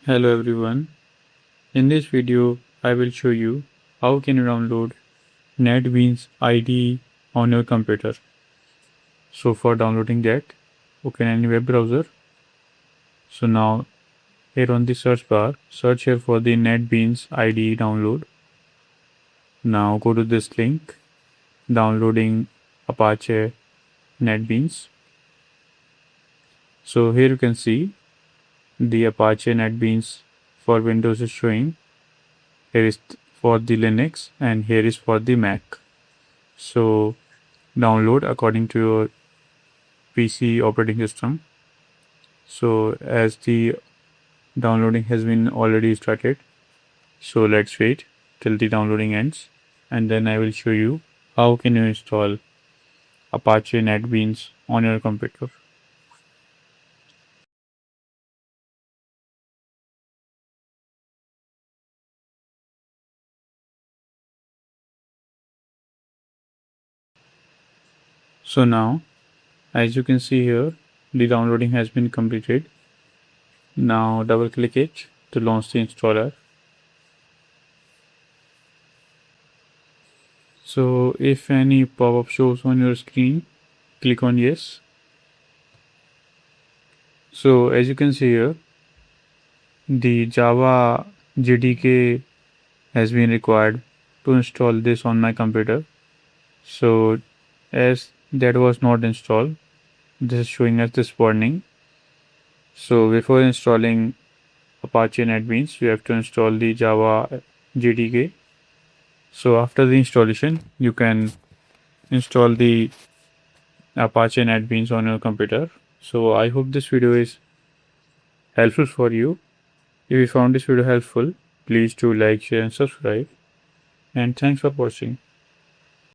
Hello everyone. In this video, I will show you how can you download NetBeans IDE on your computer. So for downloading that, open any web browser. So now here on the search bar, search here for the NetBeans IDE download. Now go to this link, downloading Apache NetBeans. So here you can see the Apache NetBeans for Windows is showing. Here is for the Linux and here is for the Mac. So download according to your PC operating system. So as the downloading has been already started, so let's wait till the downloading ends and then I will show you how can you install Apache NetBeans on your computer. So now, as you can see here, the downloading has been completed. Now double click it to launch the installer. So if any pop-up shows on your screen, click on yes. So as you can see here, the Java JDK has been required to install this on my computer. So as that was not installed, this is showing us this warning. So before installing Apache NetBeans, you have to install the Java JDK. So after the installation, you can install the Apache NetBeans on your computer. So I hope this video is helpful for you. If you found this video helpful, please do like, share and subscribe. And thanks for watching.